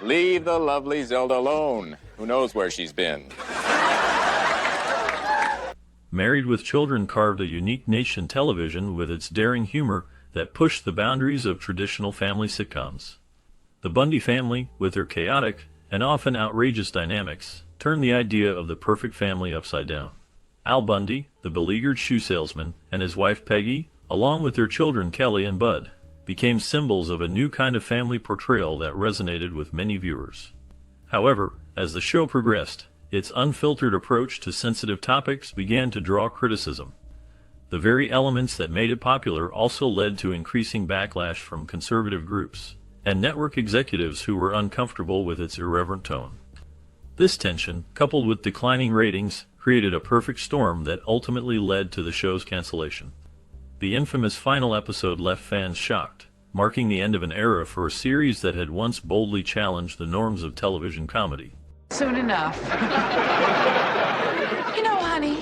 Leave the lovely Zelda alone. Who knows where she's been? Married with Children carved a unique niche in television with its daring humor that pushed the boundaries of traditional family sitcoms. The Bundy family, with their chaotic and often outrageous dynamics, turned the idea of the perfect family upside down. Al Bundy, the beleaguered shoe salesman, and his wife Peggy, along with their children Kelly and Bud, became symbols of a new kind of family portrayal that resonated with many viewers. However, as the show progressed, its unfiltered approach to sensitive topics began to draw criticism. The very elements that made it popular also led to increasing backlash from conservative groups and network executives who were uncomfortable with its irreverent tone. This tension, coupled with declining ratings, created a perfect storm that ultimately led to the show's cancellation. The infamous final episode left fans shocked, marking the end of an era for a series that had once boldly challenged the norms of television comedy. Soon enough. You know, honey,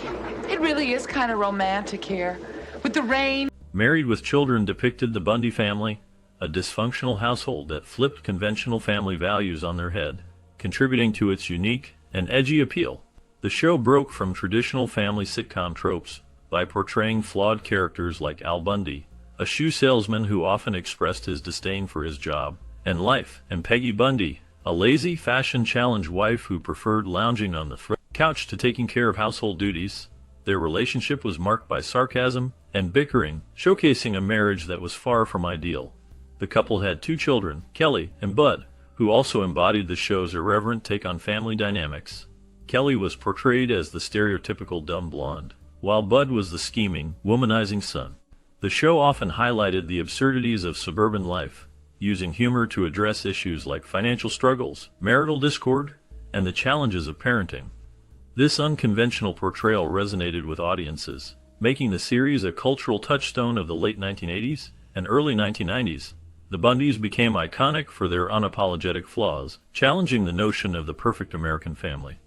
it really is kind of romantic here, with the rain. Married with Children depicted the Bundy family, a dysfunctional household that flipped conventional family values on their head, contributing to its unique and edgy appeal. The show broke from traditional family sitcom tropes by portraying flawed characters like Al Bundy, a shoe salesman who often expressed his disdain for his job and life, and Peggy Bundy, a lazy, fashion-challenged wife who preferred lounging on the couch to taking care of household duties. Their relationship was marked by sarcasm and bickering, showcasing a marriage that was far from ideal. The couple had 2 children, Kelly and Bud, who also embodied the show's irreverent take on family dynamics. Kelly was portrayed as the stereotypical dumb blonde, while Bud was the scheming, womanizing son. The show often highlighted the absurdities of suburban life, using humor to address issues like financial struggles, marital discord, and the challenges of parenting. This unconventional portrayal resonated with audiences, making the series a cultural touchstone of the late 1980s and early 1990s. The Bundys became iconic for their unapologetic flaws, challenging the notion of the perfect American family.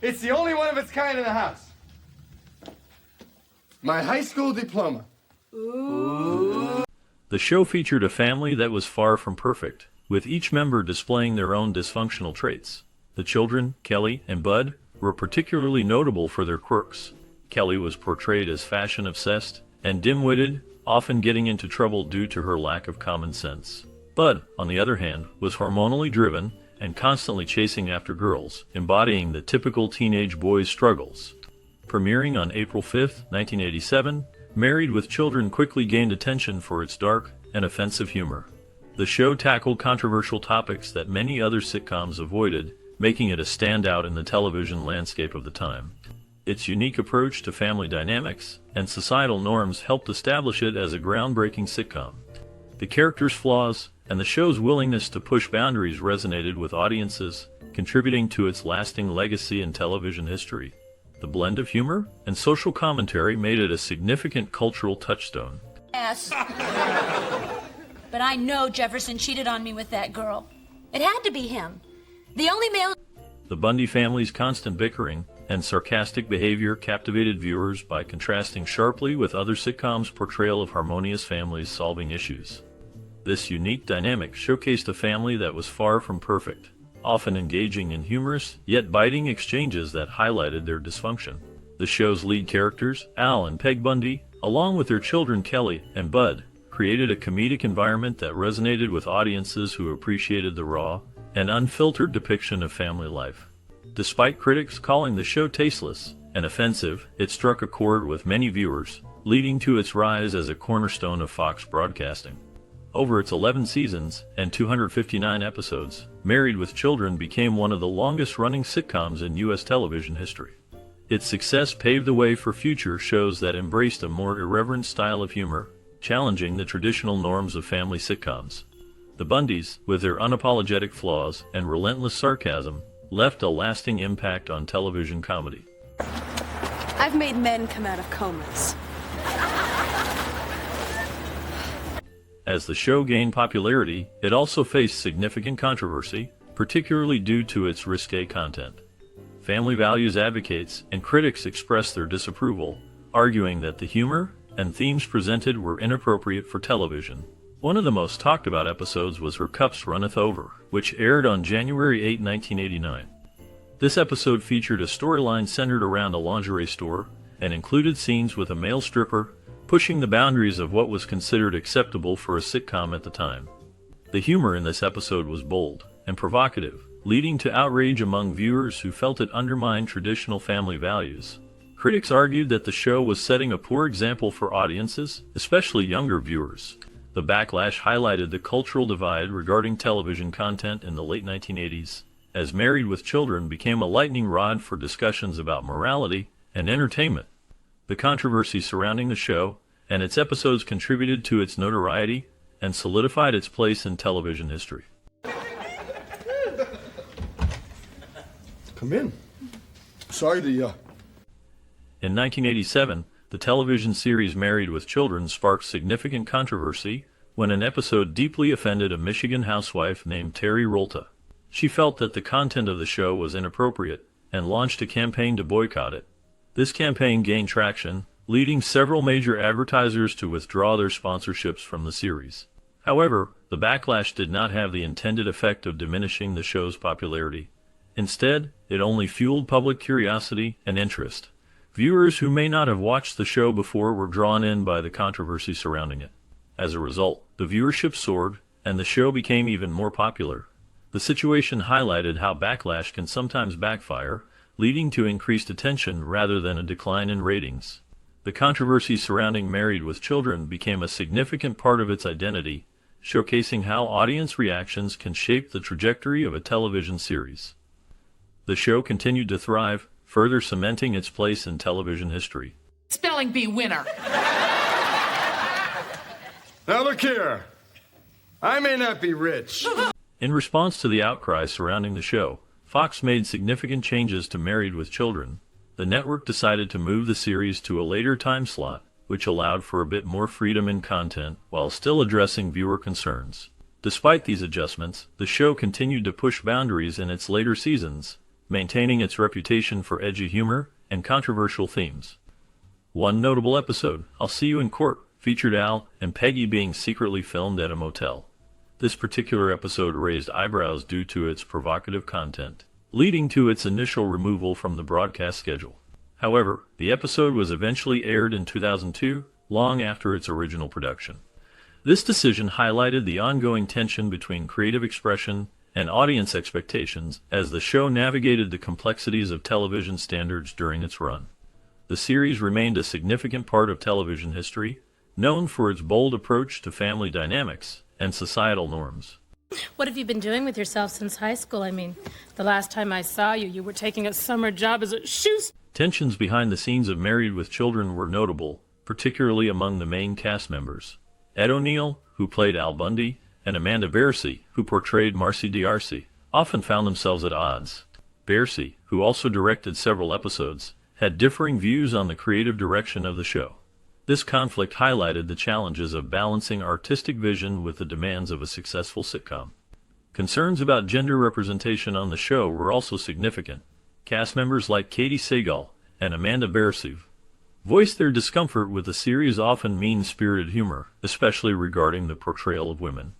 It's the only one of its kind in the house. My high school diploma. The show featured a family that was far from perfect, with each member displaying their own dysfunctional traits. The children, Kelly and Bud, were particularly notable for their quirks. Kelly was portrayed as fashion-obsessed and dim-witted, often getting into trouble due to her lack of common sense. Bud, on the other hand, was hormonally driven and constantly chasing after girls, embodying the typical teenage boy's struggles. Premiering on April 5, 1987, Married with Children quickly gained attention for its dark and offensive humor. The show tackled controversial topics that many other sitcoms avoided, making it a standout in the television landscape of the time. Its unique approach to family dynamics and societal norms helped establish it as a groundbreaking sitcom. The characters' flaws and the show's willingness to push boundaries resonated with audiences, contributing to its lasting legacy in television history. The blend of humor and social commentary made it a significant cultural touchstone. Yes. But I know Jefferson cheated on me with that girl. It had to be him. The only male... The Bundy family's constant bickering and sarcastic behavior captivated viewers by contrasting sharply with other sitcoms' portrayal of harmonious families solving issues. This unique dynamic showcased a family that was far from perfect, often engaging in humorous, yet biting exchanges that highlighted their dysfunction. The show's lead characters, Al and Peg Bundy, along with their children Kelly and Bud, created a comedic environment that resonated with audiences who appreciated the raw and unfiltered depiction of family life. Despite critics calling the show tasteless and offensive, it struck a chord with many viewers, leading to its rise as a cornerstone of Fox broadcasting. Over its 11 seasons and 259 episodes, Married with Children became one of the longest-running sitcoms in U.S. television history. Its success paved the way for future shows that embraced a more irreverent style of humor, challenging the traditional norms of family sitcoms. The Bundys, with their unapologetic flaws and relentless sarcasm, left a lasting impact on television comedy. I've made men come out of comas. As the show gained popularity, it also faced significant controversy, particularly due to its risque content. Family values advocates and critics expressed their disapproval, arguing that the humor and themes presented were inappropriate for television. One of the most talked about episodes was Her Cups Runneth Over, which aired on January 8, 1989. This episode featured a storyline centered around a lingerie store and included scenes with a male stripper, pushing the boundaries of what was considered acceptable for a sitcom at the time. The humor in this episode was bold and provocative, leading to outrage among viewers who felt it undermined traditional family values. Critics argued that the show was setting a poor example for audiences, especially younger viewers. The backlash highlighted the cultural divide regarding television content in the late 1980s, as Married with Children became a lightning rod for discussions about morality and entertainment. The controversy surrounding the show and its episodes contributed to its notoriety and solidified its place in television history. Come in. Sorry to In 1987, the television series Married with Children sparked significant controversy when an episode deeply offended a Michigan housewife named Terry Rolta. She felt that the content of the show was inappropriate and launched a campaign to boycott it. This campaign gained traction, leading several major advertisers to withdraw their sponsorships from the series. However, the backlash did not have the intended effect of diminishing the show's popularity. Instead, it only fueled public curiosity and interest. Viewers who may not have watched the show before were drawn in by the controversy surrounding it. As a result, the viewership soared, and the show became even more popular. The situation highlighted how backlash can sometimes backfire, leading to increased attention rather than a decline in ratings. The controversy surrounding Married with Children became a significant part of its identity, showcasing how audience reactions can shape the trajectory of a television series. The show continued to thrive, further cementing its place in television history. Spelling bee winner. Now look here. I may not be rich. In response to the outcry surrounding the show, Fox made significant changes to Married with Children. The network decided to move the series to a later time slot, which allowed for a bit more freedom in content while still addressing viewer concerns. Despite these adjustments, the show continued to push boundaries in its later seasons, maintaining its reputation for edgy humor and controversial themes. One notable episode, I'll See You in Court, featured Al and Peggy being secretly filmed at a motel. This particular episode raised eyebrows due to its provocative content, leading to its initial removal from the broadcast schedule. However, the episode was eventually aired in 2002, long after its original production. This decision highlighted the ongoing tension between creative expression and audience expectations as the show navigated the complexities of television standards during its run. The series remained a significant part of television history, known for its bold approach to family dynamics and societal norms. What have you been doing with yourself since high school? I mean, the last time I saw you, you were taking a summer job as a shoe... Tensions behind the scenes of Married with Children were notable, particularly among the main cast members. Ed O'Neill, who played Al Bundy, and Amanda Bearse, who portrayed Marcy D'Arcy, often found themselves at odds. Bearse, who also directed several episodes, had differing views on the creative direction of the show. This conflict highlighted the challenges of balancing artistic vision with the demands of a successful sitcom. Concerns about gender representation on the show were also significant. Cast members like Katie Sagal and Amanda Bearse voiced their discomfort with the series' often mean-spirited humor, especially regarding the portrayal of women.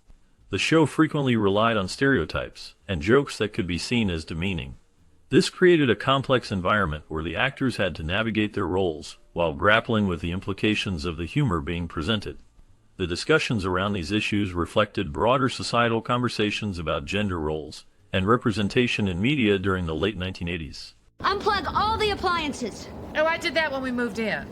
The show frequently relied on stereotypes and jokes that could be seen as demeaning. This created a complex environment where the actors had to navigate their roles while grappling with the implications of the humor being presented. The discussions around these issues reflected broader societal conversations about gender roles and representation in media during the late 1980s. Unplug all the appliances. Oh, I did that when we moved in.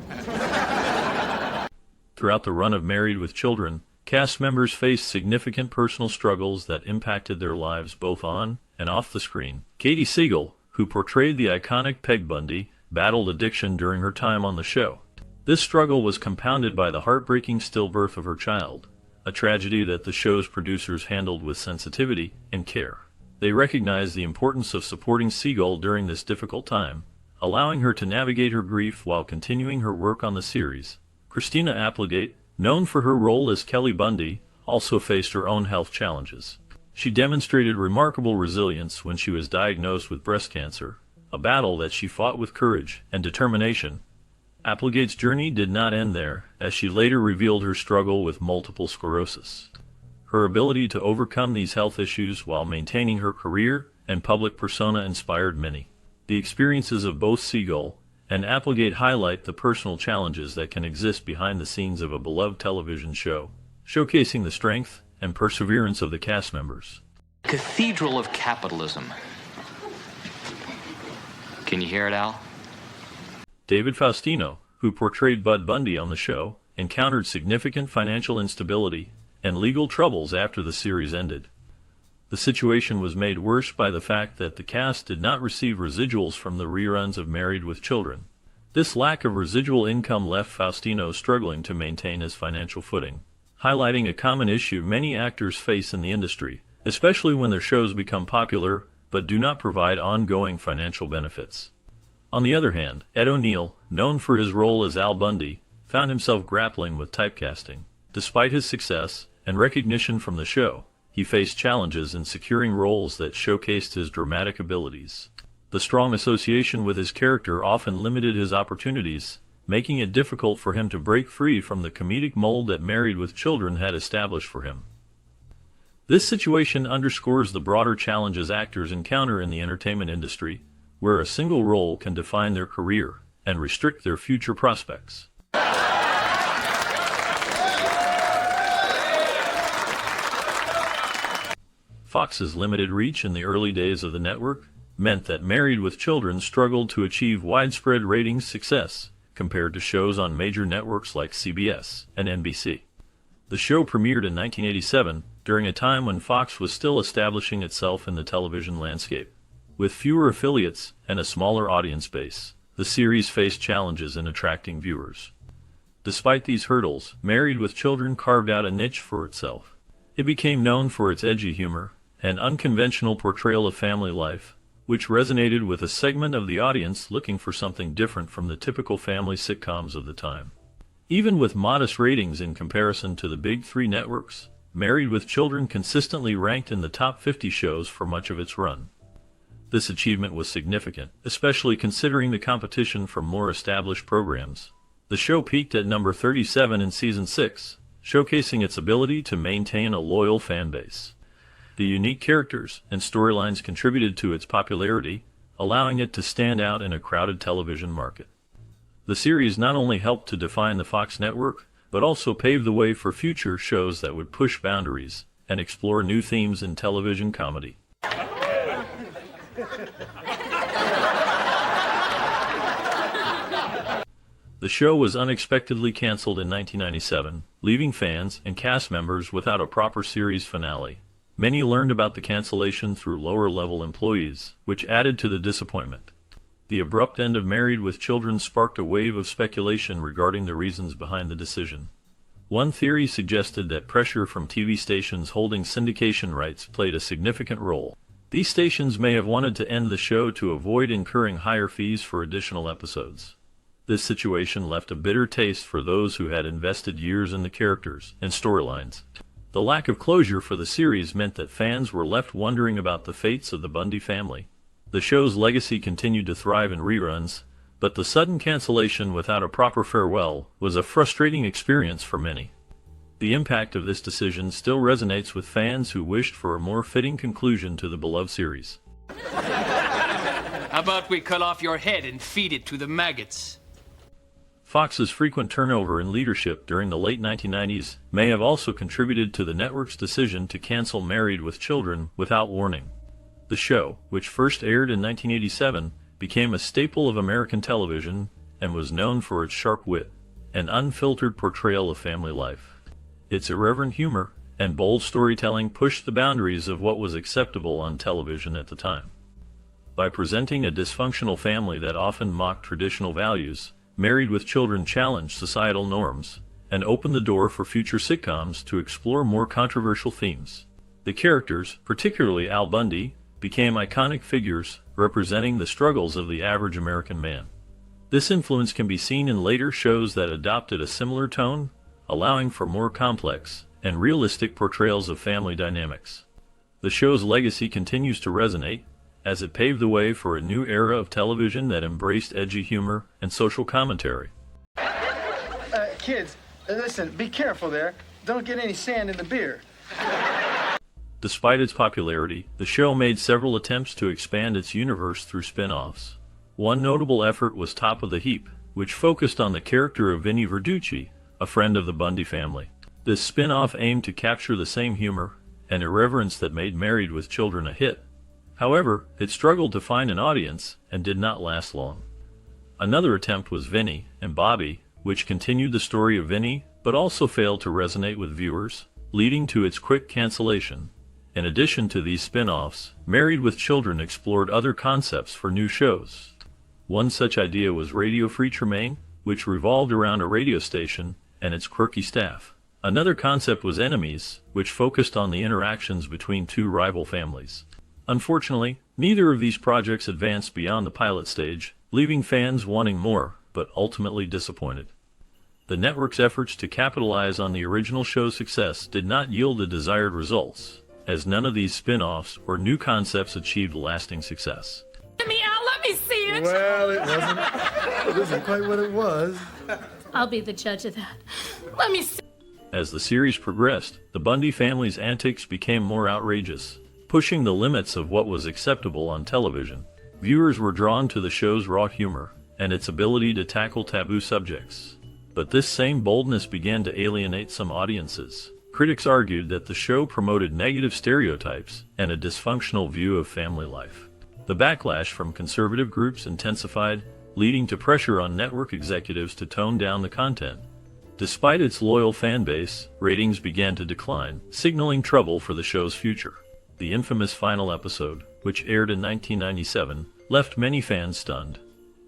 Throughout the run of Married with Children, cast members faced significant personal struggles that impacted their lives both on and off the screen. Katie Sagal, who portrayed the iconic Peg Bundy, battled addiction during her time on the show. This struggle was compounded by the heartbreaking stillbirth of her child, a tragedy that the show's producers handled with sensitivity and care. They recognized the importance of supporting Sagal during this difficult time, allowing her to navigate her grief while continuing her work on the series. Christina Applegate, known for her role as Kelly Bundy, also faced her own health challenges. She demonstrated remarkable resilience when she was diagnosed with breast cancer, a battle that she fought with courage and determination. Applegate's journey did not end there, as she later revealed her struggle with multiple sclerosis. Her ability to overcome these health issues while maintaining her career and public persona inspired many. The experiences of both Seagull and Applegate highlight the personal challenges that can exist behind the scenes of a beloved television show, showcasing the strength and perseverance of the cast members. Cathedral of capitalism. Can you hear it, Al? David Faustino, who portrayed Bud Bundy on the show, encountered significant financial instability and legal troubles after the series ended. The situation was made worse by the fact that the cast did not receive residuals from the reruns of Married with Children. This lack of residual income left Faustino struggling to maintain his financial footing, highlighting a common issue many actors face in the industry, especially when their shows become popular but do not provide ongoing financial benefits. On the other hand, Ed O'Neill, known for his role as Al Bundy, found himself grappling with typecasting. Despite his success and recognition from the show, he faced challenges in securing roles that showcased his dramatic abilities. The strong association with his character often limited his opportunities, making it difficult for him to break free from the comedic mold that Married with Children had established for him. This situation underscores the broader challenges actors encounter in the entertainment industry, where a single role can define their career and restrict their future prospects. Fox's limited reach in the early days of the network meant that Married with Children struggled to achieve widespread ratings success compared to shows on major networks like CBS and NBC. The show premiered in 1987 during a time when Fox was still establishing itself in the television landscape. With fewer affiliates and a smaller audience base, the series faced challenges in attracting viewers. Despite these hurdles, Married with Children carved out a niche for itself. It became known for its edgy humor and unconventional portrayal of family life, which resonated with a segment of the audience looking for something different from the typical family sitcoms of the time. Even with modest ratings in comparison to the big three networks, Married with Children consistently ranked in the top 50 shows for much of its run. This achievement was significant, especially considering the competition from more established programs. The show peaked at number 37 in season 6, showcasing its ability to maintain a loyal fan base. The unique characters and storylines contributed to its popularity, allowing it to stand out in a crowded television market. The series not only helped to define the Fox network, but also paved the way for future shows that would push boundaries and explore new themes in television comedy. The show was unexpectedly canceled in 1997, leaving fans and cast members without a proper series finale. Many learned about the cancellation through lower-level employees, which added to the disappointment. The abrupt end of Married with Children sparked a wave of speculation regarding the reasons behind the decision. One theory suggested that pressure from TV stations holding syndication rights played a significant role. These stations may have wanted to end the show to avoid incurring higher fees for additional episodes. This situation left a bitter taste for those who had invested years in the characters and storylines. The lack of closure for the series meant that fans were left wondering about the fates of the Bundy family. The show's legacy continued to thrive in reruns, but the sudden cancellation without a proper farewell was a frustrating experience for many. The impact of this decision still resonates with fans who wished for a more fitting conclusion to the beloved series. How about we cut off your head and feed it to the maggots? Fox's frequent turnover in leadership during the late 1990s may have also contributed to the network's decision to cancel Married with Children without warning. The show, which first aired in 1987, became a staple of American television and was known for its sharp wit and unfiltered portrayal of family life. Its irreverent humor and bold storytelling pushed the boundaries of what was acceptable on television at the time. By presenting a dysfunctional family that often mocked traditional values, Married with Children challenged societal norms and opened the door for future sitcoms to explore more controversial themes. The characters, particularly Al Bundy, became iconic figures representing the struggles of the average American man. This influence can be seen in later shows that adopted a similar tone, allowing for more complex and realistic portrayals of family dynamics. The show's legacy continues to resonate, as it paved the way for a new era of television that embraced edgy humor and social commentary. Kids, listen, be careful there. Don't get any sand in the beer. Despite its popularity, the show made several attempts to expand its universe through spin-offs. One notable effort was Top of the Heap, which focused on the character of Vinnie Verducci, a friend of the Bundy family. This spin-off aimed to capture the same humor and irreverence that made Married with Children a hit. However, it struggled to find an audience and did not last long. Another attempt was Vinnie and Bobby, which continued the story of Vinnie but also failed to resonate with viewers, leading to its quick cancellation. In addition to these spin-offs, Married with Children explored other concepts for new shows. One such idea was Radio Free Tremaine, which revolved around a radio station and its quirky staff. Another concept was Enemies, which focused on the interactions between two rival families. Unfortunately, neither of these projects advanced beyond the pilot stage, leaving fans wanting more, but ultimately disappointed. The network's efforts to capitalize on the original show's success did not yield the desired results, as none of these spin-offs or new concepts achieved lasting success. Let me out, let me see it! Well, it wasn't quite what it was. I'll be the judge of that. Let me see. As the series progressed, the Bundy family's antics became more outrageous, pushing the limits of what was acceptable on television. Viewers were drawn to the show's raw humor and its ability to tackle taboo subjects. But this same boldness began to alienate some audiences. Critics argued that the show promoted negative stereotypes and a dysfunctional view of family life. The backlash from conservative groups intensified, leading to pressure on network executives to tone down the content. Despite its loyal fan base, ratings began to decline, signaling trouble for the show's future. The infamous final episode, which aired in 1997, left many fans stunned.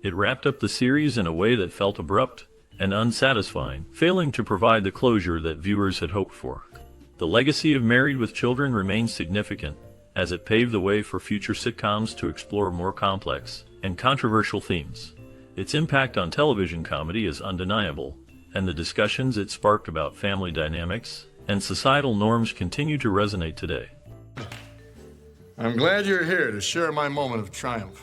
It wrapped up the series in a way that felt abrupt and unsatisfying, failing to provide the closure that viewers had hoped for. The legacy of Married with Children remains significant, as it paved the way for future sitcoms to explore more complex and controversial themes. Its impact on television comedy is undeniable, and the discussions it sparked about family dynamics and societal norms continue to resonate today. I'm glad you're here to share my moment of triumph.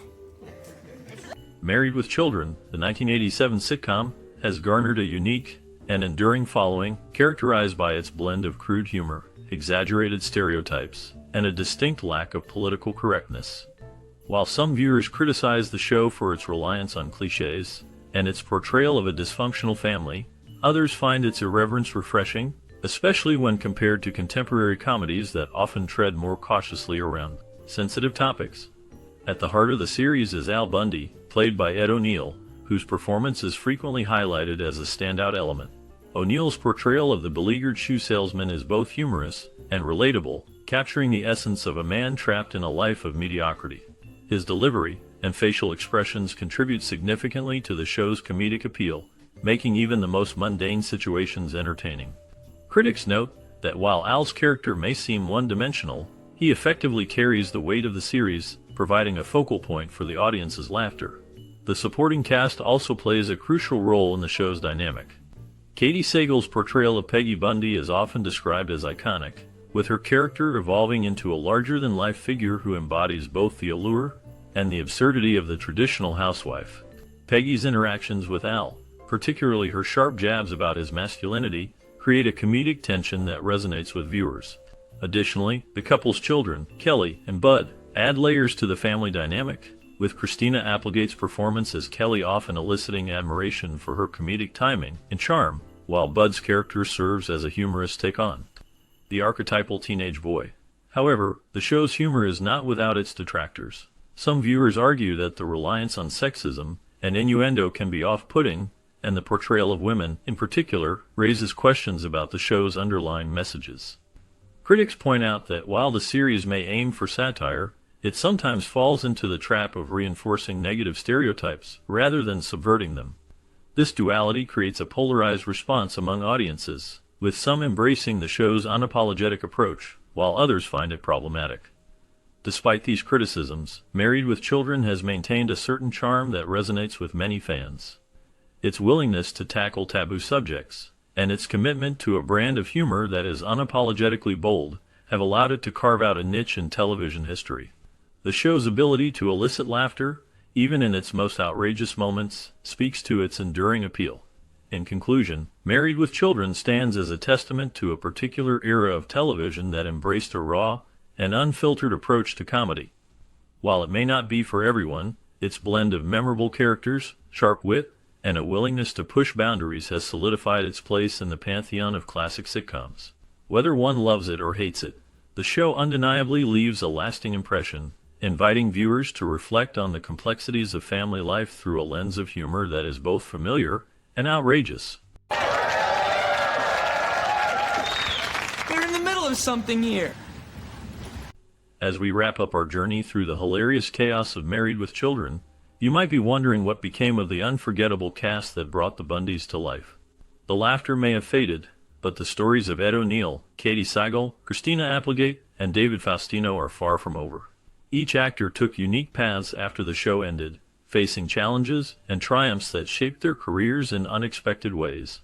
Married with Children, the 1987 sitcom, has garnered a unique and enduring following, characterized by its blend of crude humor, exaggerated stereotypes, and a distinct lack of political correctness. While some viewers criticize the show for its reliance on cliches and its portrayal of a dysfunctional family, others find its irreverence refreshing, especially when compared to contemporary comedies that often tread more cautiously around sensitive topics. At the heart of the series is Al Bundy, played by Ed O'Neill, whose performance is frequently highlighted as a standout element. O'Neill's portrayal of the beleaguered shoe salesman is both humorous and relatable, capturing the essence of a man trapped in a life of mediocrity. His delivery and facial expressions contribute significantly to the show's comedic appeal, making even the most mundane situations entertaining. Critics note that while Al's character may seem one-dimensional, he effectively carries the weight of the series, providing a focal point for the audience's laughter. The supporting cast also plays a crucial role in the show's dynamic. Katie Sagle's portrayal of Peggy Bundy is often described as iconic, with her character evolving into a larger-than-life figure who embodies both the allure and the absurdity of the traditional housewife. Peggy's interactions with Al, particularly her sharp jabs about his masculinity, create a comedic tension that resonates with viewers. Additionally, the couple's children, Kelly and Bud, add layers to the family dynamic, with Christina Applegate's performance as Kelly often eliciting admiration for her comedic timing and charm, while Bud's character serves as a humorous take-on the archetypal teenage boy. However, the show's humor is not without its detractors. Some viewers argue that the reliance on sexism and innuendo can be off-putting, and the portrayal of women, in particular, raises questions about the show's underlying messages. Critics point out that while the series may aim for satire, it sometimes falls into the trap of reinforcing negative stereotypes rather than subverting them. This duality creates a polarized response among audiences, with some embracing the show's unapologetic approach, while others find it problematic. Despite these criticisms, Married with Children has maintained a certain charm that resonates with many fans. Its willingness to tackle taboo subjects, and its commitment to a brand of humor that is unapologetically bold, have allowed it to carve out a niche in television history. The show's ability to elicit laughter, even in its most outrageous moments, speaks to its enduring appeal. In conclusion, Married with Children stands as a testament to a particular era of television that embraced a raw and unfiltered approach to comedy. While it may not be for everyone, its blend of memorable characters, sharp wit, and a willingness to push boundaries has solidified its place in the pantheon of classic sitcoms. Whether one loves it or hates it, the show undeniably leaves a lasting impression, inviting viewers to reflect on the complexities of family life through a lens of humor that is both familiar and outrageous. We're in the middle of something here. As we wrap up our journey through the hilarious chaos of Married with Children, you might be wondering what became of the unforgettable cast that brought the Bundys to life. The laughter may have faded, but the stories of Ed O'Neill, Katie Sagal, Christina Applegate, and David Faustino are far from over. Each actor took unique paths after the show ended, facing challenges and triumphs that shaped their careers in unexpected ways.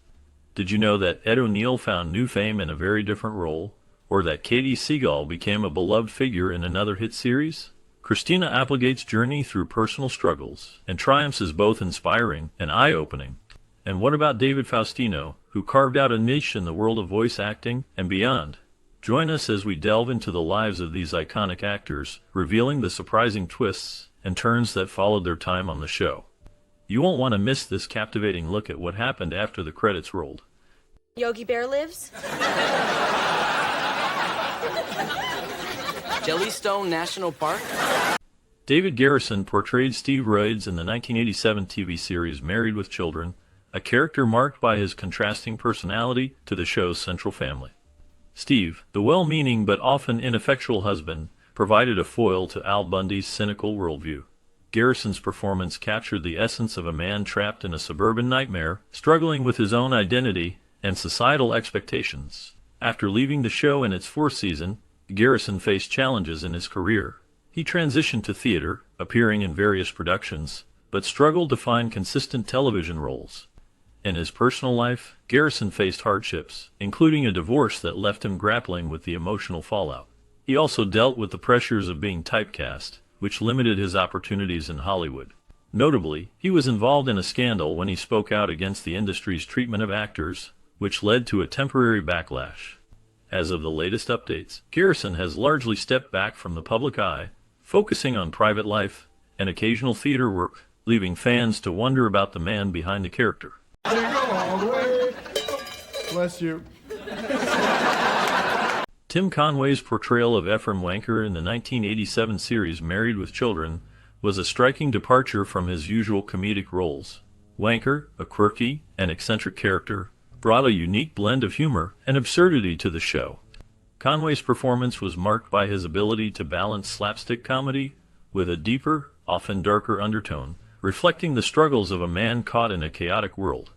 Did you know that Ed O'Neill found new fame in a very different role, or that Katie Sagal became a beloved figure in another hit series? Christina Applegate's journey through personal struggles and triumphs is both inspiring and eye-opening. And what about David Faustino, who carved out a niche in the world of voice acting and beyond? Join us as we delve into the lives of these iconic actors, revealing the surprising twists and turns that followed their time on the show. You won't want to miss this captivating look at what happened after the credits rolled. Yogi Bear lives? Jellystone National Park? David Garrison portrayed Steve Rhodes in the 1987 TV series Married with Children, a character marked by his contrasting personality to the show's central family. Steve, the well-meaning but often ineffectual husband, provided a foil to Al Bundy's cynical worldview. Garrison's performance captured the essence of a man trapped in a suburban nightmare, struggling with his own identity and societal expectations. After leaving the show in its fourth season, Garrison faced challenges in his career. He transitioned to theater, appearing in various productions, but struggled to find consistent television roles. In his personal life, Garrison faced hardships, including a divorce that left him grappling with the emotional fallout. He also dealt with the pressures of being typecast, which limited his opportunities in Hollywood. Notably, he was involved in a scandal when he spoke out against the industry's treatment of actors, which led to a temporary backlash. As of the latest updates, Garrison has largely stepped back from the public eye, focusing on private life and occasional theater work, leaving fans to wonder about the man behind the character. There you go, all the way. Bless you. Tim Conway's portrayal of Ephraim Wanker in the 1987 series Married with Children was a striking departure from his usual comedic roles. Wanker, a quirky and eccentric character, brought a unique blend of humor and absurdity to the show. Conway's performance was marked by his ability to balance slapstick comedy with a deeper, often darker undertone, reflecting the struggles of a man caught in a chaotic world.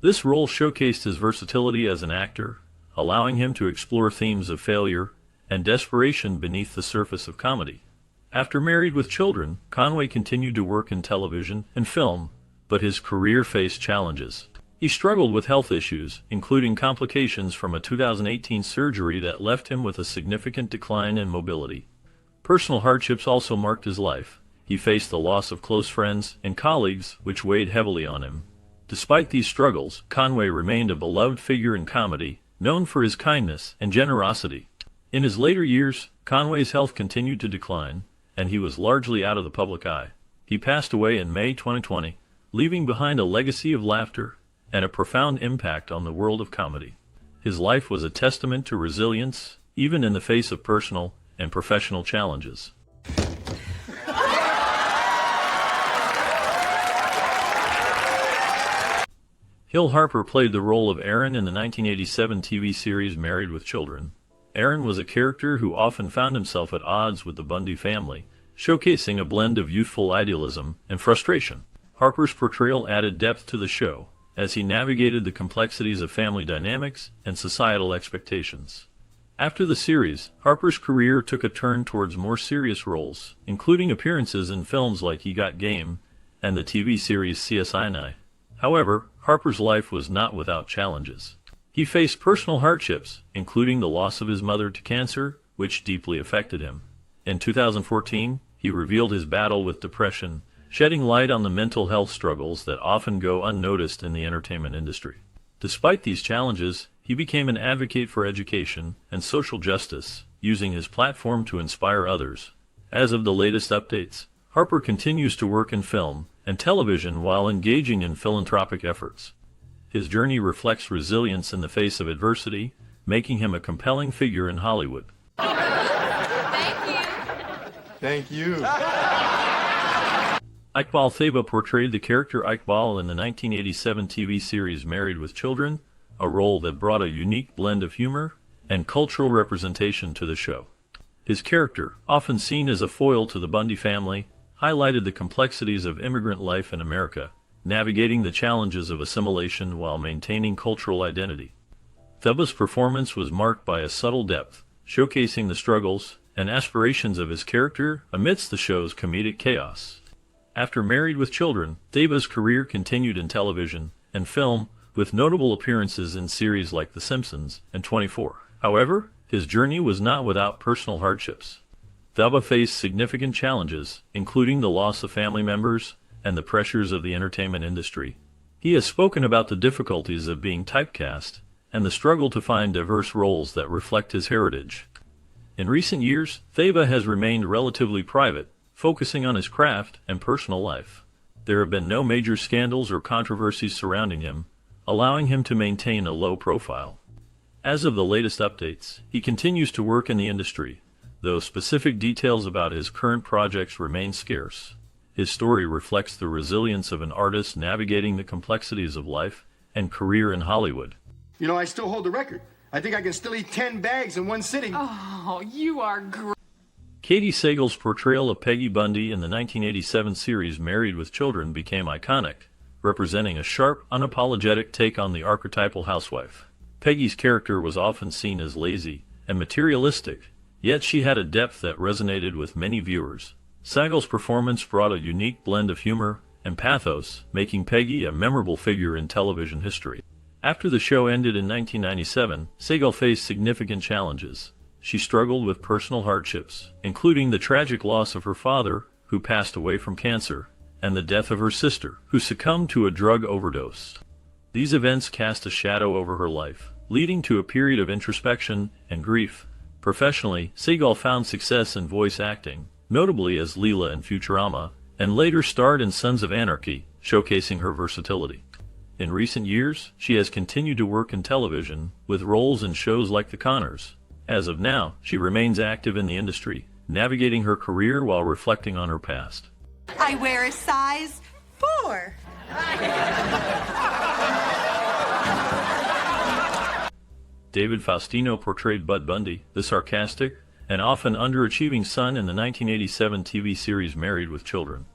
This role showcased his versatility as an actor, allowing him to explore themes of failure and desperation beneath the surface of comedy. After Married with Children, Conway continued to work in television and film, but his career faced challenges. He struggled with health issues, including complications from a 2018 surgery that left him with a significant decline in mobility. Personal hardships also marked his life. He faced the loss of close friends and colleagues, which weighed heavily on him. Despite these struggles, Conway remained a beloved figure in comedy, known for his kindness and generosity. In his later years, Conway's health continued to decline, and he was largely out of the public eye. He passed away in May 2020, leaving behind a legacy of laughter and a profound impact on the world of comedy. His life was a testament to resilience, even in the face of personal and professional challenges. Hill Harper played the role of Aaron in the 1987 TV series Married with Children. Aaron was a character who often found himself at odds with the Bundy family, showcasing a blend of youthful idealism and frustration. Harper's portrayal added depth to the show, as he navigated the complexities of family dynamics and societal expectations. After the series, Harper's career took a turn towards more serious roles, including appearances in films like He Got Game and the TV series CSI. However, Harper's life was not without challenges. He faced personal hardships, including the loss of his mother to cancer, which deeply affected him. In 2014, he revealed his battle with depression shedding light on the mental health struggles that often go unnoticed in the entertainment industry. Despite these challenges, he became an advocate for education and social justice, using his platform to inspire others. As of the latest updates, Harper continues to work in film and television while engaging in philanthropic efforts. His journey reflects resilience in the face of adversity, making him a compelling figure in Hollywood. Thank you. Iqbal Theba portrayed the character Iqbal in the 1987 TV series Married with Children, a role that brought a unique blend of humor and cultural representation to the show. His character, often seen as a foil to the Bundy family, highlighted the complexities of immigrant life in America, navigating the challenges of assimilation while maintaining cultural identity. Theba's performance was marked by a subtle depth, showcasing the struggles and aspirations of his character amidst the show's comedic chaos. After Married with Children, Theba's career continued in television and film, with notable appearances in series like The Simpsons and 24. However, his journey was not without personal hardships. Theba faced significant challenges, including the loss of family members and the pressures of the entertainment industry. He has spoken about the difficulties of being typecast and the struggle to find diverse roles that reflect his heritage. In recent years, Theba has remained relatively private, focusing on his craft and personal life. There have been no major scandals or controversies surrounding him, allowing him to maintain a low profile. As of the latest updates, he continues to work in the industry, though specific details about his current projects remain scarce. His story reflects the resilience of an artist navigating the complexities of life and career in Hollywood. You know, I still hold the record. I think I can still eat 10 bags in one sitting. Oh, you are great. Katie Saigel's portrayal of Peggy Bundy in the 1987 series Married with Children became iconic, representing a sharp, unapologetic take on the archetypal housewife. Peggy's character was often seen as lazy and materialistic, yet she had a depth that resonated with many viewers. Saigel's performance brought a unique blend of humor and pathos, making Peggy a memorable figure in television history. After the show ended in 1997, Saigel faced significant challenges. She struggled with personal hardships, including the tragic loss of her father, who passed away from cancer, and the death of her sister, who succumbed to a drug overdose. These events cast a shadow over her life, leading to a period of introspection and grief. Professionally, Saigel found success in voice acting, notably as Leela in Futurama, and later starred in Sons of Anarchy, showcasing her versatility. In recent years, she has continued to work in television, with roles in shows like The Conners. As of now, she remains active in the industry, navigating her career while reflecting on her past. I wear a size 4. David Faustino portrayed Bud Bundy, the sarcastic and often underachieving son in the 1987 TV series Married with Children.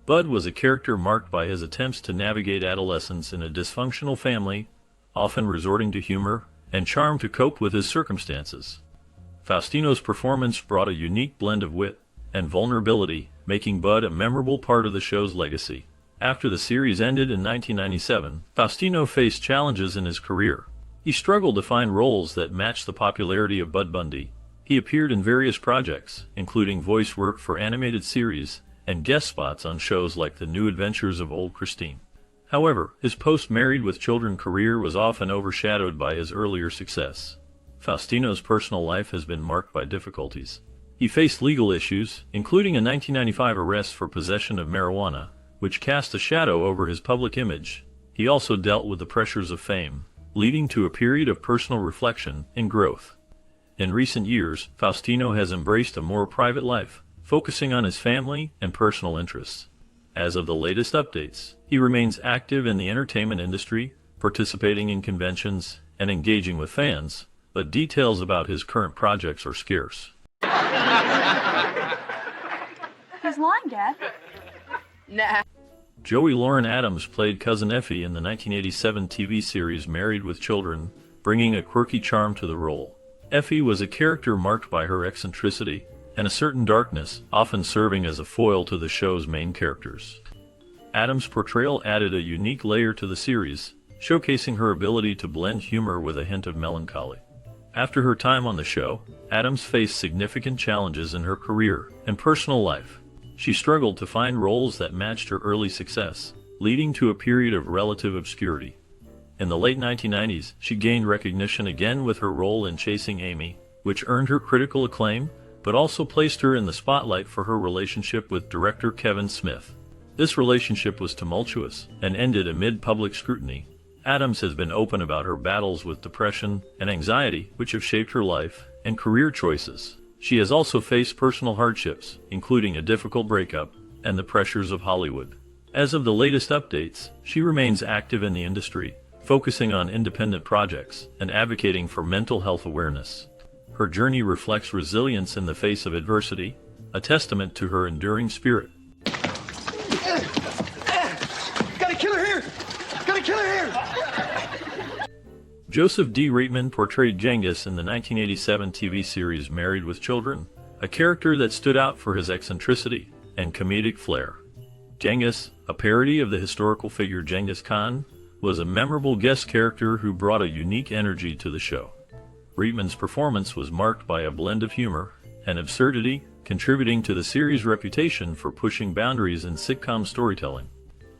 Bud was a character marked by his attempts to navigate adolescence in a dysfunctional family, often resorting to humor and charm to cope with his circumstances. Faustino's performance brought a unique blend of wit and vulnerability, making Bud a memorable part of the show's legacy. After the series ended in 1997, Faustino faced challenges in his career. He struggled to find roles that matched the popularity of Bud Bundy. He appeared in various projects, including voice work for animated series and guest spots on shows like The New Adventures of Old Christine. However, his post-Married with Children career was often overshadowed by his earlier success. Faustino's personal life has been marked by difficulties. He faced legal issues, including a 1995 arrest for possession of marijuana, which cast a shadow over his public image. He also dealt with the pressures of fame, leading to a period of personal reflection and growth. In recent years, Faustino has embraced a more private life, focusing on his family and personal interests. As of the latest updates, he remains active in the entertainment industry, participating in conventions and engaging with fans, but details about his current projects are scarce. He's lying, Dad. Nah. Joey Lauren Adams played Cousin Effie in the 1987 TV series Married with Children, bringing a quirky charm to the role. Effie was a character marked by her eccentricity and a certain darkness, often serving as a foil to the show's main characters. Adams' portrayal added a unique layer to the series, showcasing her ability to blend humor with a hint of melancholy. After her time on the show, Adams faced significant challenges in her career and personal life. she struggled to find roles that matched her early success, leading to a period of relative obscurity. In the late 1990s, she gained recognition again with her role in Chasing Amy, which earned her critical acclaim, but also placed her in the spotlight for her relationship with director Kevin Smith. This relationship was tumultuous and ended amid public scrutiny. Addams has been open about her battles with depression and anxiety, which have shaped her life and career choices. She has also faced personal hardships, including a difficult breakup and the pressures of Hollywood. As of the latest updates, she remains active in the industry, focusing on independent projects and advocating for mental health awareness. Her journey reflects resilience in the face of adversity, a testament to her enduring spirit. Got a killer here! Got a killer here! Joseph D. Reitman portrayed Genghis in the 1987 TV series Married with Children, a character that stood out for his eccentricity and comedic flair. Genghis, a parody of the historical figure Genghis Khan, was a memorable guest character who brought a unique energy to the show. Reitman's performance was marked by a blend of humor and absurdity, contributing to the series' reputation for pushing boundaries in sitcom storytelling.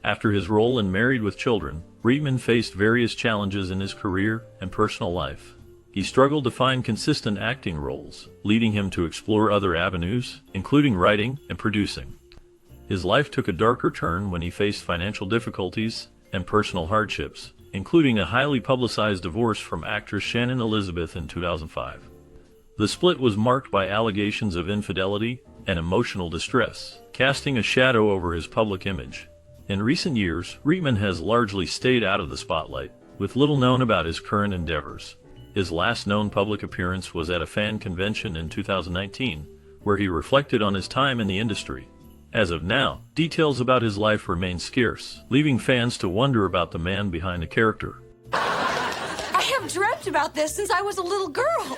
After his role in Married with Children, Reitman faced various challenges in his career and personal life. He struggled to find consistent acting roles, leading him to explore other avenues, including writing and producing. His life took a darker turn when he faced financial difficulties and personal hardships, including a highly publicized divorce from actress Shannon Elizabeth in 2005. The split was marked by allegations of infidelity and emotional distress, casting a shadow over his public image. In recent years, Reitman has largely stayed out of the spotlight, with little known about his current endeavors. His last known public appearance was at a fan convention in 2019, where he reflected on his time in the industry. As of now, details about his life remain scarce, leaving fans to wonder about the man behind the character. I have dreamt about this since I was a little girl.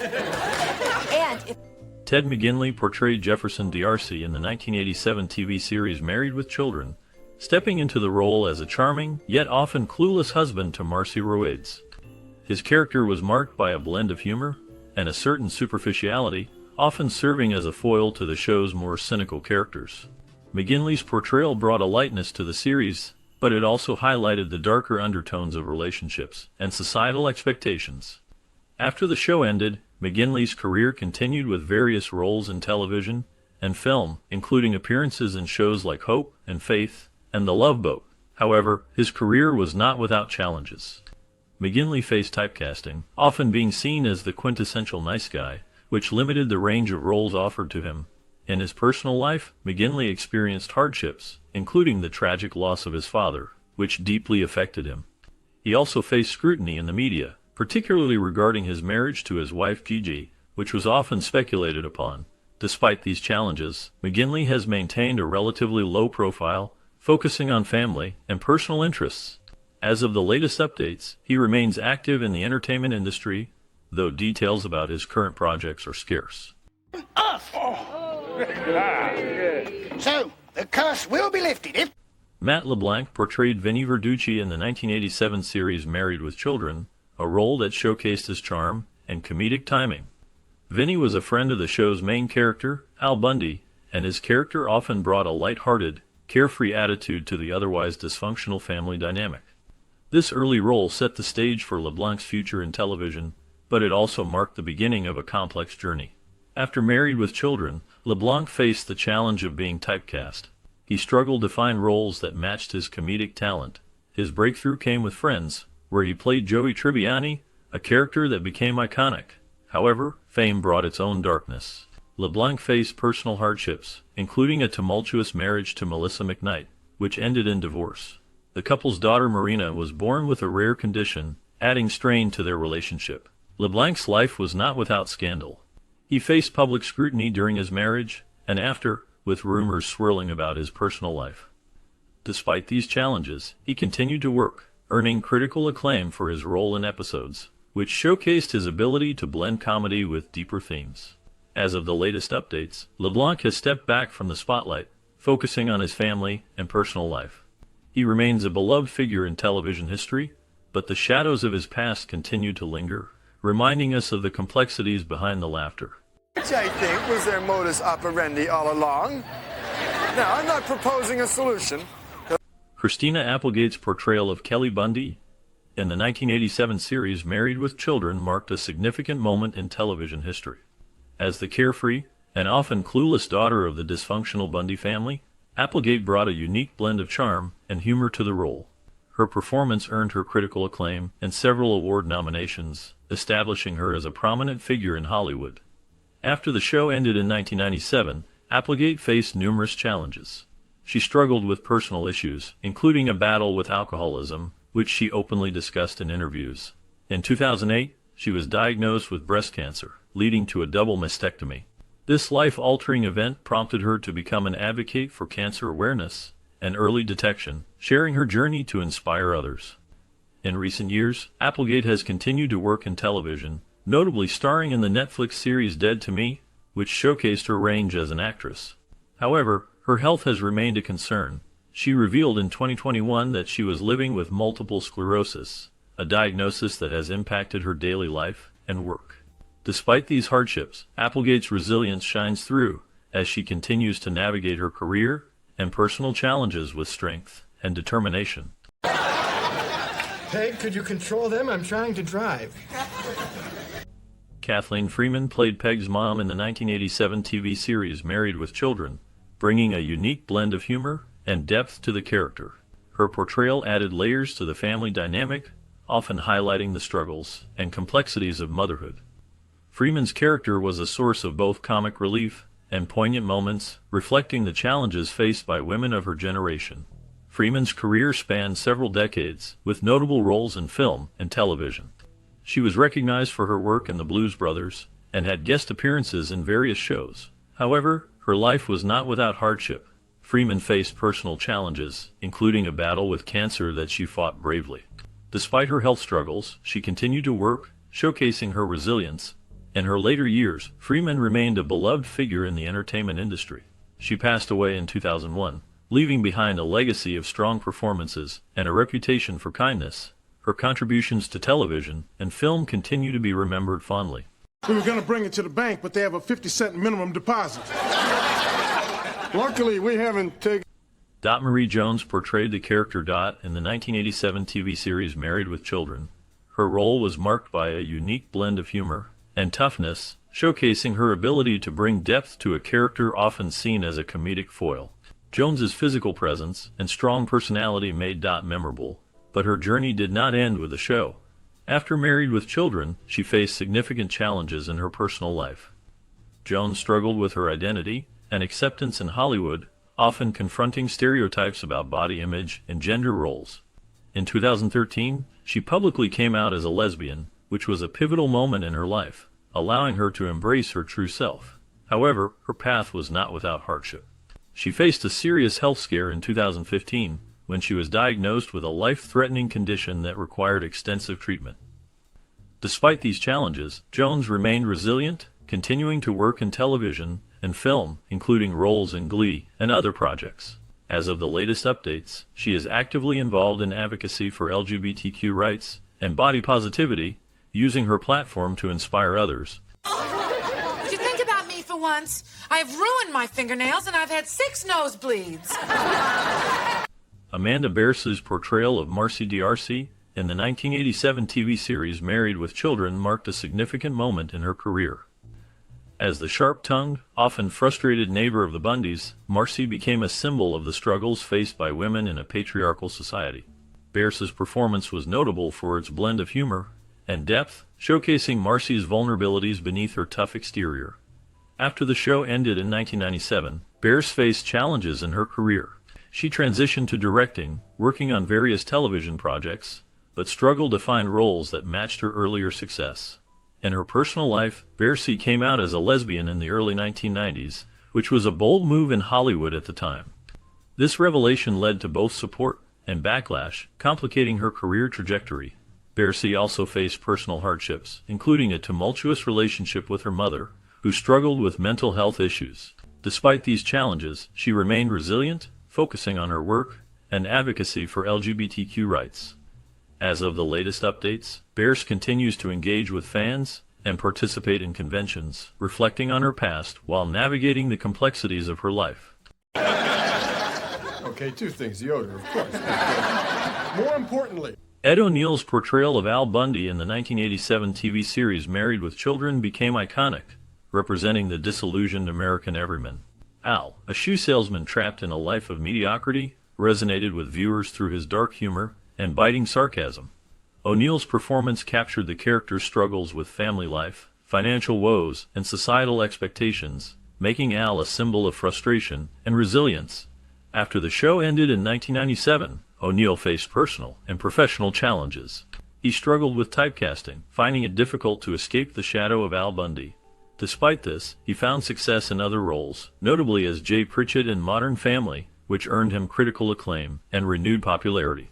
Ted McGinley portrayed Jefferson D'Arcy in the 1987 TV series Married with Children, stepping into the role as a charming, yet often clueless husband to Marcy Rhoades. His character was marked by a blend of humor and a certain superficiality, often serving as a foil to the show's more cynical characters. McGinley's portrayal brought a lightness to the series, but it also highlighted the darker undertones of relationships and societal expectations. After the show ended, McGinley's career continued with various roles in television and film, including appearances in shows like Hope and Faith and The Love Boat. However, his career was not without challenges. McGinley faced typecasting, often being seen as the quintessential nice guy, which limited the range of roles offered to him. In his personal life, McGinley experienced hardships, including the tragic loss of his father, which deeply affected him. He also faced scrutiny in the media, particularly regarding his marriage to his wife Gigi, which was often speculated upon. Despite these challenges, McGinley has maintained a relatively low profile, focusing on family and personal interests. As of the latest updates, he remains active in the entertainment industry, though details about his current projects are scarce. So, the curse will be lifted if... Matt LeBlanc portrayed Vinny Verducci in the 1987 series Married with Children, a role that showcased his charm and comedic timing. Vinny was a friend of the show's main character, Al Bundy, and his character often brought a light-hearted, carefree attitude to the otherwise dysfunctional family dynamic. This early role set the stage for LeBlanc's future in television, but it also marked the beginning of a complex journey. After Married with Children, LeBlanc faced the challenge of being typecast. He struggled to find roles that matched his comedic talent. His breakthrough came with Friends, where he played Joey Tribbiani, a character that became iconic. However, fame brought its own darkness. LeBlanc faced personal hardships, including a tumultuous marriage to Melissa McKnight, which ended in divorce. The couple's daughter Marina was born with a rare condition, adding strain to their relationship. LeBlanc's life was not without scandal. He faced public scrutiny during his marriage and after, with rumors swirling about his personal life. Despite these challenges, he continued to work, earning critical acclaim for his role in episodes, which showcased his ability to blend comedy with deeper themes. As of the latest updates, LeBlanc has stepped back from the spotlight, focusing on his family and personal life. He remains a beloved figure in television history, but the shadows of his past continue to linger, reminding us of the complexities behind the laughter. Which I think was their modus operandi all along. Now, I'm not proposing a solution. Christina Applegate's portrayal of Kelly Bundy in the 1987 series Married with Children marked a significant moment in television history. As the carefree and often clueless daughter of the dysfunctional Bundy family, Applegate brought a unique blend of charm and humor to the role. Her performance earned her critical acclaim and several award nominations, establishing her as a prominent figure in Hollywood. After the show ended in 1997, Applegate faced numerous challenges. She struggled with personal issues, including a battle with alcoholism, which she openly discussed in interviews. In 2008, she was diagnosed with breast cancer, leading to a double mastectomy. This life-altering event prompted her to become an advocate for cancer awareness and early detection, sharing her journey to inspire others. In recent years, Applegate has continued to work in television, notably starring in the Netflix series Dead to Me, which showcased her range as an actress. However, her health has remained a concern. She revealed in 2021 that she was living with multiple sclerosis, a diagnosis that has impacted her daily life and work. Despite these hardships, Applegate's resilience shines through as she continues to navigate her career and personal challenges with strength and determination. Peg, could you control them? I'm trying to drive. Kathleen Freeman played Peg's mom in the 1987 TV series Married with Children, bringing a unique blend of humor and depth to the character. Her portrayal added layers to the family dynamic, often highlighting the struggles and complexities of motherhood. Freeman's character was a source of both comic relief and poignant moments, reflecting the challenges faced by women of her generation. Freeman's career spanned several decades, with notable roles in film and television. She was recognized for her work in the Blues Brothers and had guest appearances in various shows. However, her life was not without hardship. Freeman faced personal challenges, including a battle with cancer that she fought bravely. Despite her health struggles, she continued to work, showcasing her resilience. In her later years, Freeman remained a beloved figure in the entertainment industry. She passed away in 2001, leaving behind a legacy of strong performances and a reputation for kindness. Her contributions to television and film continue to be remembered fondly. We were going to bring it to the bank, but they have a 50-cent minimum deposit. Luckily, we haven't taken... Dot Marie Jones portrayed the character Dot in the 1987 TV series Married with Children. Her role was marked by a unique blend of humor and toughness, showcasing her ability to bring depth to a character often seen as a comedic foil. Jones's physical presence and strong personality made Dot memorable, but her journey did not end with the show. After Married with Children, she faced significant challenges in her personal life. Jones struggled with her identity and acceptance in Hollywood, often confronting stereotypes about body image and gender roles. In 2013, she publicly came out as a lesbian, which was a pivotal moment in her life, allowing her to embrace her true self. However, her path was not without hardship. She faced a serious health scare in 2015 when she was diagnosed with a life-threatening condition that required extensive treatment. Despite these challenges, Jones remained resilient, continuing to work in television and film, including roles in Glee and other projects. As of the latest updates, she is actively involved in advocacy for LGBTQ rights and body positivity, using her platform to inspire others. Would you think about me for once? I've ruined my fingernails and I've had 6 nosebleeds. Amanda Bearse's portrayal of Marcy D'Arcy in the 1987 TV series Married with Children marked a significant moment in her career. As the sharp-tongued, often frustrated neighbor of the Bundys, Marcy became a symbol of the struggles faced by women in a patriarchal society. Bearse's performance was notable for its blend of humor and depth, showcasing Marcy's vulnerabilities beneath her tough exterior. After the show ended in 1997, Bearse faced challenges in her career. She transitioned to directing, working on various television projects, but struggled to find roles that matched her earlier success. In her personal life, Bearse came out as a lesbian in the early 1990s, which was a bold move in Hollywood at the time. This revelation led to both support and backlash, complicating her career trajectory. Bearse also faced personal hardships, including a tumultuous relationship with her mother, who struggled with mental health issues. Despite these challenges, she remained resilient, focusing on her work and advocacy for LGBTQ rights. As of the latest updates, Bearse continues to engage with fans and participate in conventions, reflecting on her past while navigating the complexities of her life. Okay, two things. The odor, of course. But, more importantly, Ed O'Neill's portrayal of Al Bundy in the 1987 TV series Married with Children became iconic, representing the disillusioned American everyman. Al, a shoe salesman trapped in a life of mediocrity, resonated with viewers through his dark humor and biting sarcasm. O'Neill's performance captured the character's struggles with family life, financial woes, and societal expectations, making Al a symbol of frustration and resilience. After the show ended in 1997, O'Neill faced personal and professional challenges. He struggled with typecasting, finding it difficult to escape the shadow of Al Bundy. Despite this, he found success in other roles, notably as Jay Pritchett in Modern Family, which earned him critical acclaim and renewed popularity.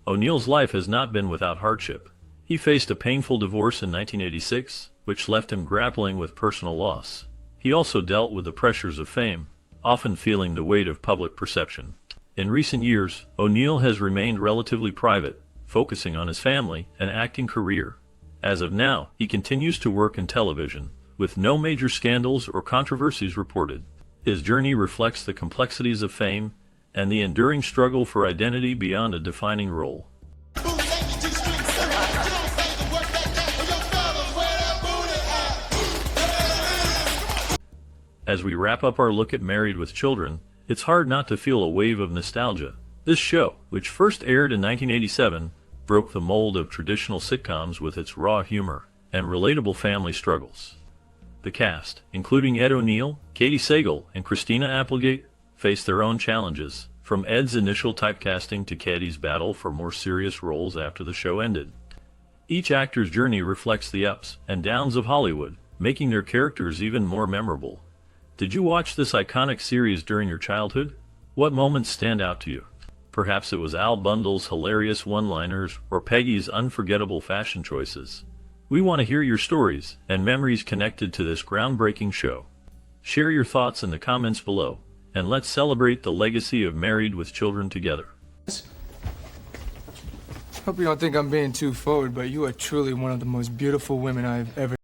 O'Neill's life has not been without hardship. He faced a painful divorce in 1986, which left him grappling with personal loss. He also dealt with the pressures of fame, often feeling the weight of public perception. In recent years, O'Neill has remained relatively private, focusing on his family and acting career. As of now, he continues to work in television, with no major scandals or controversies reported. His journey reflects the complexities of fame and the enduring struggle for identity beyond a defining role. As we wrap up our look at Married with Children, it's hard not to feel a wave of nostalgia. This show, which first aired in 1987, broke the mold of traditional sitcoms with its raw humor and relatable family struggles. The cast, including Ed O'Neill, Katie Sagal, and Christina Applegate, faced their own challenges, from Ed's initial typecasting to Katie's battle for more serious roles after the show ended. Each actor's journey reflects the ups and downs of Hollywood, making their characters even more memorable. Did you watch this iconic series during your childhood? What moments stand out to you? Perhaps it was Al Bundy's hilarious one-liners or Peggy's unforgettable fashion choices. We want to hear your stories and memories connected to this groundbreaking show. Share your thoughts in the comments below, and let's celebrate the legacy of Married with Children together. Hope you don't think I'm being too forward, but you are truly one of the most beautiful women I've ever